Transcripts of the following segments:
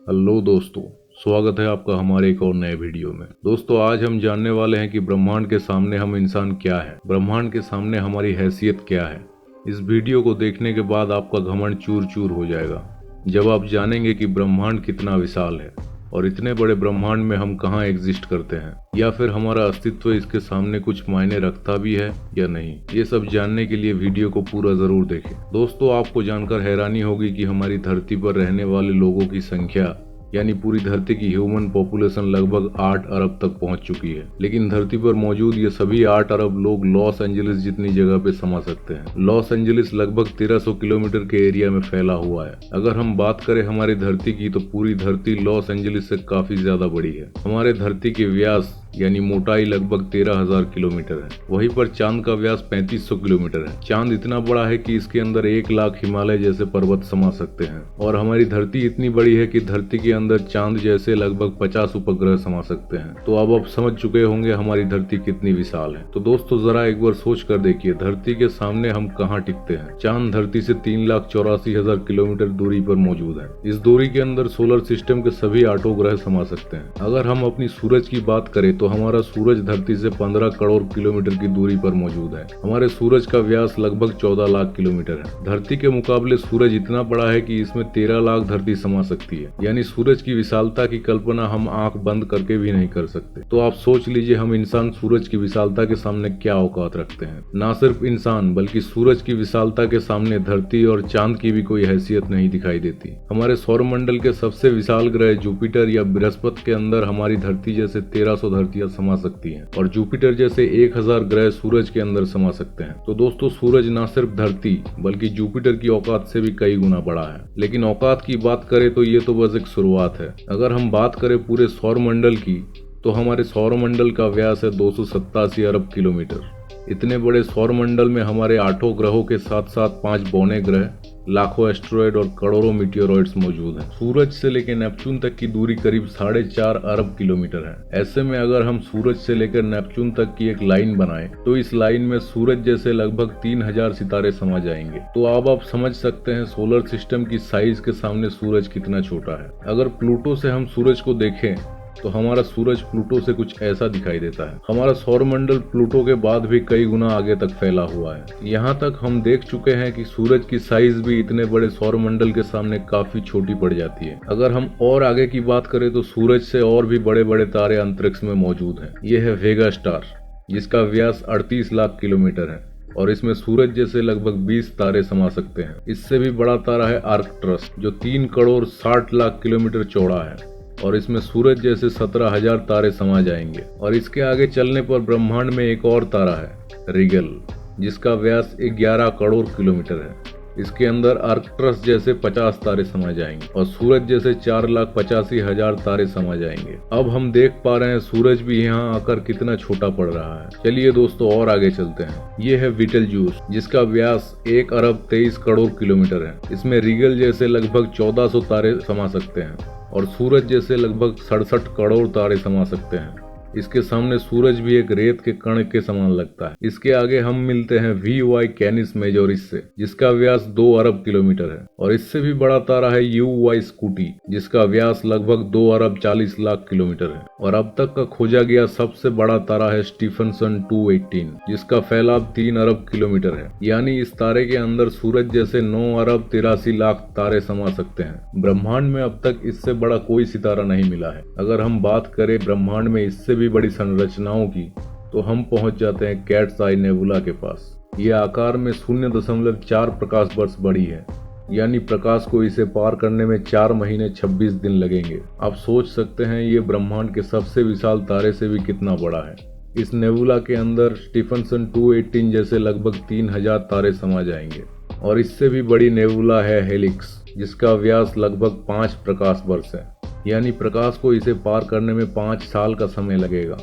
Hello दोस्तों, स्वागत है आपका हमारे एक और नए वीडियो में। दोस्तों, आज हम जानने वाले हैं कि ब्रह्मांड के सामने हम इंसान क्या है, ब्रह्मांड के सामने हमारी हैसियत क्या है। इस वीडियो को देखने के बाद आपका घमंड चूर चूर हो जाएगा जब आप जानेंगे कि ब्रह्मांड कितना विशाल है और इतने बड़े ब्रह्मांड में हम कहाँ एग्जिस्ट करते हैं, या फिर हमारा अस्तित्व इसके सामने कुछ मायने रखता भी है या नहीं। ये सब जानने के लिए वीडियो को पूरा जरूर देखें। दोस्तों, आपको जानकर हैरानी होगी कि हमारी धरती पर रहने वाले लोगों की संख्या यानी पूरी धरती की ह्यूमन पॉपुलेशन लगभग 8 अरब तक पहुंच चुकी है। लेकिन धरती पर मौजूद ये सभी 8 अरब लोग लॉस एंजलिस जितनी जगह पे समा सकते हैं। लॉस एंजलिस लगभग 1300 किलोमीटर के एरिया में फैला हुआ है। अगर हम बात करें हमारी धरती की, तो पूरी धरती लॉस एंजलिस से काफी ज्यादा बड़ी है। हमारे धरती के व्यास यानी मोटाई लगभग 13,000 किलोमीटर है। वहीं पर चांद का व्यास 3500 किलोमीटर है। चांद इतना बड़ा है कि इसके अंदर 1 लाख हिमालय जैसे पर्वत समा सकते हैं। और हमारी धरती इतनी बड़ी है कि धरती के अंदर चांद जैसे लगभग 50 उपग्रह समा सकते हैं। तो अब आप समझ चुके होंगे हमारी धरती कितनी विशाल है। तो दोस्तों, जरा एक बार सोच कर देखिए, धरती के सामने हम कहाँ टिकते हैं। चांद धरती से 3,84,000 किलोमीटर दूरी पर मौजूद है। इस दूरी के अंदर सोलर सिस्टम के सभी 8 ग्रह समा सकते हैं। अगर हम अपनी सूरज की बात करें तो हमारा सूरज धरती से 15 करोड़ किलोमीटर की दूरी पर मौजूद है। हमारे सूरज का व्यास लगभग 14 लाख किलोमीटर है। धरती के मुकाबले सूरज इतना बड़ा है कि इसमें 13 लाख धरती समा सकती है। यानी सूरज की विशालता की कल्पना हम आंख बंद करके भी नहीं कर सकते। तो आप सोच लीजिए, हम इंसान सूरज की विशालता के सामने क्या औकात रखते हैं। ना सिर्फ इंसान बल्कि सूरज की विशालता के सामने धरती और चांद की भी कोई हैसियत नहीं दिखाई देती। हमारे सौरमंडल के सबसे विशाल ग्रह जुपिटर या बृहस्पति के अंदर हमारी धरती जैसे 1300 धरतियां समा सकती हैं और जुपिटर जैसे 1000 ग्रह सूरज के अंदर समा सकते हैं। तो दोस्तों, सूरज न सिर्फ धरती बल्कि जुपिटर की औकात से भी कई गुना बड़ा है। लेकिन औकात की बात करें तो ये तो बस एक शुरुआत है। अगर हम बात करें पूरे सौरमंडल की, तो हमारे सौरमंडल का व्यास है 287 अरब किलोमीटर। इतने बड़े सौरमंडल में हमारे 8 ग्रहों के साथ साथ 5 बौने ग्रह, लाखों एस्ट्रॉयड और करोड़ों मीटियोरॉइड्स मौजूद हैं। सूरज से लेकर नेपच्यून तक की दूरी करीब 4.5 अरब किलोमीटर है। ऐसे में अगर हम सूरज से लेकर नेपच्यून तक की एक लाइन बनाएं, तो इस लाइन में सूरज जैसे लगभग 3000 सितारे समा जाएंगे। तो अब आप समझ सकते हैं सोलर सिस्टम की साइज के सामने सूरज कितना छोटा है। अगर प्लूटो से हम सूरज को देखें तो हमारा सूरज प्लूटो से कुछ ऐसा दिखाई देता है। हमारा सौरमंडल प्लूटो के बाद भी कई गुना आगे तक फैला हुआ है। यहाँ तक हम देख चुके हैं कि सूरज की साइज भी इतने बड़े सौरमंडल के सामने काफी छोटी पड़ जाती है। अगर हम और आगे की बात करें तो सूरज से और भी बड़े बड़े तारे अंतरिक्ष में मौजूद हैं। ये है वेगा स्टार, जिसका व्यास 38 लाख किलोमीटर है और इसमें सूरज जैसे लगभग 20 तारे समा सकते हैं। इससे भी बड़ा तारा है आर्कट्रस, जो 3 करोड़ 60 लाख किलोमीटर चौड़ा है और इसमें सूरज जैसे 17,000 तारे समा जाएंगे। और इसके आगे चलने पर ब्रह्मांड में एक और तारा है रिगल, जिसका व्यास 11 करोड़ किलोमीटर है। इसके अंदर आर्कट्रस जैसे 50 तारे समा जाएंगे और सूरज जैसे 4,85,000 तारे समा जाएंगे। अब हम देख पा रहे हैं सूरज भी यहाँ आकर कितना छोटा पड़ रहा है। चलिए दोस्तों, और आगे चलते हैं। ये है बीटलजूस, जिसका व्यास 1 अरब 23 करोड़ किलोमीटर है। इसमें रिगल जैसे लगभग 1400 तारे समा सकते हैं और सूरज जैसे लगभग 67 करोड़ तारे समा सकते हैं। इसके सामने सूरज भी एक रेत के कण के समान लगता है। इसके आगे हम मिलते हैं VY कैनिस मेजोरिस से, जिसका व्यास 2 अरब किलोमीटर है और इससे भी बड़ा तारा है UY स्कूटी, जिसका व्यास लगभग 2 अरब 40 लाख किलोमीटर है। और अब तक का खोजा गया सबसे बड़ा तारा है स्टीफनसन 218, जिसका फैलाव 3 अरब किलोमीटर है। यानी इस तारे के अंदर सूरज जैसे 9 अरब 83 लाख तारे समा सकते हैं। ब्रह्मांड में अब तक इससे बड़ा कोई सितारा नहीं मिला है। अगर हम बात करें ब्रह्मांड में इससे भी बड़ी संरचनाओं की, तो हम पहुंच जाते हैं कैट्स आई नेबुला के पास। ये आकार में 0.4 प्रकाश वर्ष बड़ी है। यानी प्रकाश को इसे पार करने में 4 महीने 26 दिन लगेंगे। आप सोच सकते हैं ये ब्रह्मांड के सबसे विशाल तारे से भी कितना बड़ा है। इस नेबुला के अंदर स्टीफनसन 218 जैसे लगभग 3000 तारे समा जाएंगे। और इससे भी बड़ी नेबुला है हेलिक्स, जिसका व्यास लगभग 5 प्रकाश वर्ष है। यानी प्रकाश को इसे पार करने में 5 साल का समय लगेगा।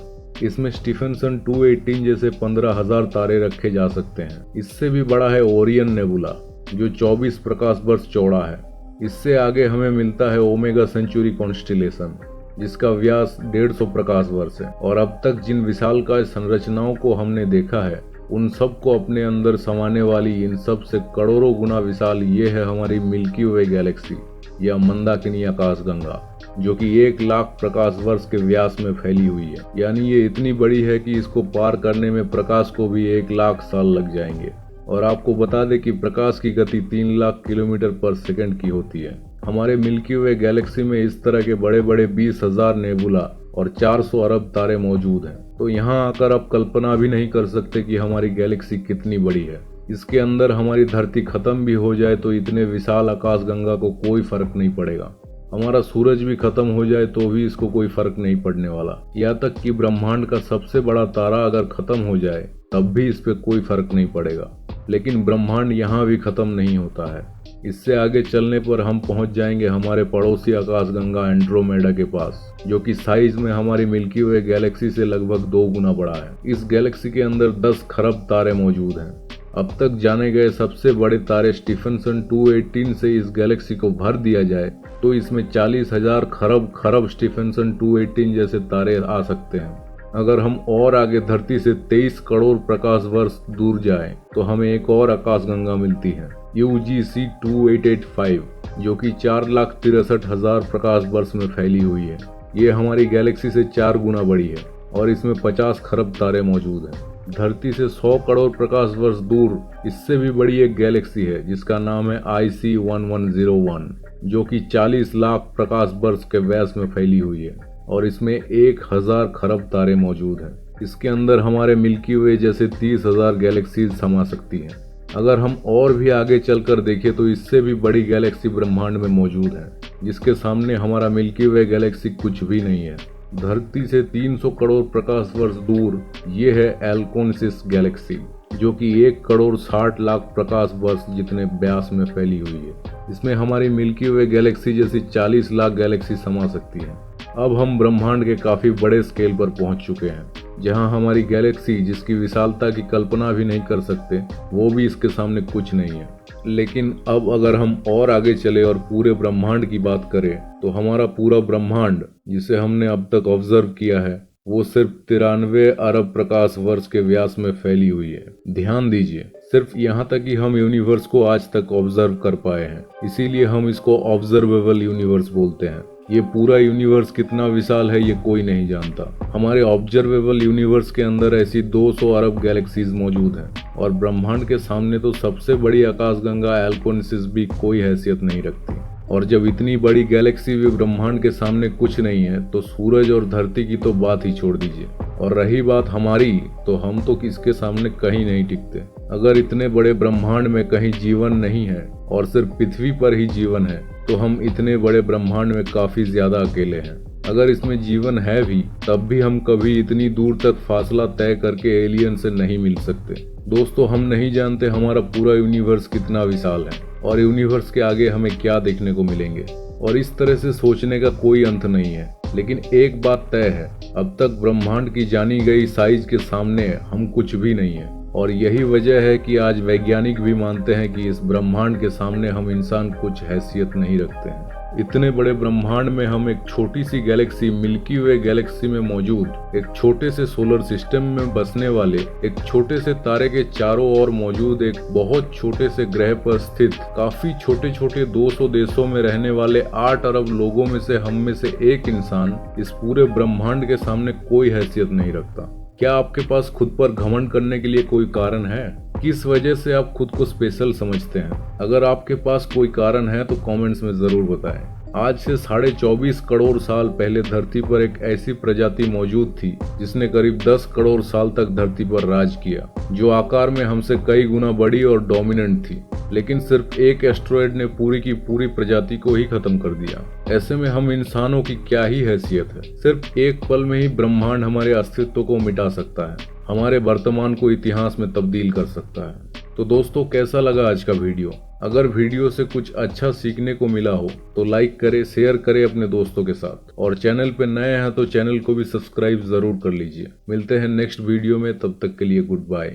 इसमें स्टीफनसन 218 जैसे 15,000 तारे रखे जा सकते हैं। इससे भी बड़ा है ओरियन नेबुला, जो 24 प्रकाश वर्ष चौड़ा है। इससे आगे हमें मिलता है ओमेगा सेंचुरी कॉन्स्टिलेशन, जिसका व्यास 150 प्रकाश वर्ष है। और अब तक जिन विशालकाय संरचनाओं को हमने देखा है, उन सब को अपने अंदर समाने वाली इन सब से करोड़ों गुना विशाल ये है हमारी मिल्की वे गैलेक्सी। या मंदाकिनी आकाशगंगा, जो कि 1 लाख प्रकाश वर्ष के व्यास में फैली हुई है। यानी ये इतनी बड़ी है कि इसको पार करने में प्रकाश को भी 1 लाख साल लग जाएंगे। और आपको बता दें कि प्रकाश की गति 3 लाख किलोमीटर पर सेकंड की होती है। हमारे मिल्की वे गैलेक्सी में इस तरह के बड़े बड़े 20,000 नेबुला और 400 अरब तारे मौजूद हैं। तो यहाँ आकर आप कल्पना भी नहीं कर सकते कि हमारी गैलेक्सी कितनी बड़ी है। इसके अंदर हमारी धरती खत्म भी हो जाए तो इतने विशाल आकाशगंगा को कोई फर्क नहीं पड़ेगा। हमारा सूरज भी खत्म हो जाए तो भी इसको कोई फर्क नहीं पड़ने वाला। यहाँ तक कि ब्रह्मांड का सबसे बड़ा तारा अगर खत्म हो जाए तब भी इस पे कोई फर्क नहीं पड़ेगा। लेकिन ब्रह्मांड यहाँ भी खत्म नहीं होता है। इससे आगे चलने पर हम पहुंच जाएंगे हमारे पड़ोसी आकाशगंगा एंड्रोमेडा के पास, जो कि साइज में हमारी मिल्की वे गैलेक्सी से लगभग 2 गुना बड़ा है। इस गैलेक्सी के अंदर 10 खरब तारे मौजूद हैं। अब तक जाने गए सबसे बड़े तारे स्टीफनसन 218 से इस गैलेक्सी को भर दिया जाए तो इसमें 40,000 खरब स्टीफनसन 218 जैसे तारे आ सकते हैं। अगर हम और आगे धरती से 23 करोड़ प्रकाश वर्ष दूर जाएं तो हमें एक और आकाशगंगा मिलती है, UGC 2885, जो कि 4,63,000 प्रकाश वर्ष में फैली हुई है। ये हमारी गैलेक्सी से 4 गुना बड़ी है और इसमें 50 खरब तारे मौजूद हैं। धरती से 100 करोड़ प्रकाश वर्ष दूर इससे भी बड़ी एक गैलेक्सी है जिसका नाम है IC 1101, जो कि 40 लाख प्रकाश वर्ष के व्यास में फैली हुई है और इसमें 1000 खरब तारे मौजूद हैं। इसके अंदर हमारे मिल्की वे जैसे 30,000 गैलेक्सीज समा सकती हैं। अगर हम और भी आगे चलकर देखें तो इससे भी बड़ी गैलेक्सी ब्रह्मांड में मौजूद है, जिसके सामने हमारा मिल्की वे गैलेक्सी कुछ भी नहीं है। धरती से 300 करोड़ प्रकाश वर्ष दूर ये है एल्कोनसिस गैलेक्सी, जो कि 1 करोड़ 60 लाख प्रकाश वर्ष जितने व्यास में फैली हुई है। इसमें हमारी मिल्की वे गैलेक्सी जैसी 40 लाख गैलेक्सी समा सकती है। अब हम ब्रह्मांड के काफी बड़े स्केल पर पहुंच चुके हैं, जहां हमारी गैलेक्सी जिसकी विशालता की कल्पना भी नहीं कर सकते, वो भी इसके सामने कुछ नहीं है। लेकिन अब अगर हम और आगे चले और पूरे ब्रह्मांड की बात करें तो हमारा पूरा ब्रह्मांड जिसे हमने अब तक ऑब्जर्व किया है वो सिर्फ 93 अरब प्रकाश वर्ष के व्यास में फैली हुई है। ध्यान दीजिए, सिर्फ यहाँ तक कि हम यूनिवर्स को आज तक ऑब्जर्व कर पाए हैं, इसीलिए हम इसको ऑब्जर्वेबल यूनिवर्स बोलते हैं। ये पूरा यूनिवर्स कितना विशाल है ये कोई नहीं जानता। हमारे ऑब्जर्वेबल यूनिवर्स के अंदर ऐसी 200 अरब गैलेक्सीज मौजूद हैं और ब्रह्मांड के सामने तो सबसे बड़ी आकाशगंगा एल्कोनसिस भी कोई हैसियत नहीं रखती। और जब इतनी बड़ी गैलेक्सी भी ब्रह्मांड के सामने कुछ नहीं है तो सूरज और धरती की तो बात ही छोड़ दीजिए। और रही बात हमारी, तो हम तो किसके सामने कहीं नहीं टिकते। अगर इतने बड़े ब्रह्मांड में कहीं जीवन नहीं है और सिर्फ पृथ्वी पर ही जीवन है तो हम इतने बड़े ब्रह्मांड में काफी ज्यादा अकेले हैं। अगर इसमें जीवन है भी तब भी हम कभी इतनी दूर तक फासला तय करके एलियन से नहीं मिल सकते। दोस्तों, हम नहीं जानते हमारा पूरा यूनिवर्स कितना विशाल है और यूनिवर्स के आगे हमें क्या देखने को मिलेंगे, और इस तरह से सोचने का कोई अंत नहीं है। लेकिन एक बात तय है, अब तक ब्रह्मांड की जानी गई साइज के सामने हम कुछ भी नहीं है। और यही वजह है कि आज वैज्ञानिक भी मानते हैं कि इस ब्रह्मांड के सामने हम इंसान कुछ हैसियत नहीं रखते हैं। इतने बड़े ब्रह्मांड में हम एक छोटी सी गैलेक्सी मिल्की वे गैलेक्सी में मौजूद एक छोटे से सोलर सिस्टम में बसने वाले एक छोटे से तारे के चारों ओर मौजूद एक बहुत छोटे से ग्रह पर स्थित काफी छोटे छोटे 200 देशों में रहने वाले 8 अरब लोगों में से हम में से एक इंसान इस पूरे ब्रह्मांड के सामने कोई हैसियत नहीं रखता। क्या आपके पास खुद पर घमंड करने के लिए कोई कारण है? किस वजह से आप खुद को स्पेशल समझते हैं? अगर आपके पास कोई कारण है तो कमेंट्स में जरूर बताएं। आज से 24.5 करोड़ साल पहले धरती पर एक ऐसी प्रजाति मौजूद थी जिसने करीब 10 करोड़ साल तक धरती पर राज किया, जो आकार में हमसे कई गुना बड़ी और डोमिनेंट थी। लेकिन सिर्फ एक एस्ट्रॉयड ने पूरी की पूरी प्रजाति को ही खत्म कर दिया। ऐसे में हम इंसानों की क्या ही हैसियत है? सिर्फ एक पल में ही ब्रह्मांड हमारे अस्तित्व को मिटा सकता है, हमारे वर्तमान को इतिहास में तब्दील कर सकता है। तो दोस्तों, कैसा लगा आज का वीडियो? अगर वीडियो से कुछ अच्छा सीखने को मिला हो तो लाइक करें, शेयर करें अपने दोस्तों के साथ, और चैनल पे नए हैं तो चैनल को भी सब्सक्राइब जरूर कर लीजिए। मिलते हैं नेक्स्ट वीडियो में, तब तक के लिए गुड बाय।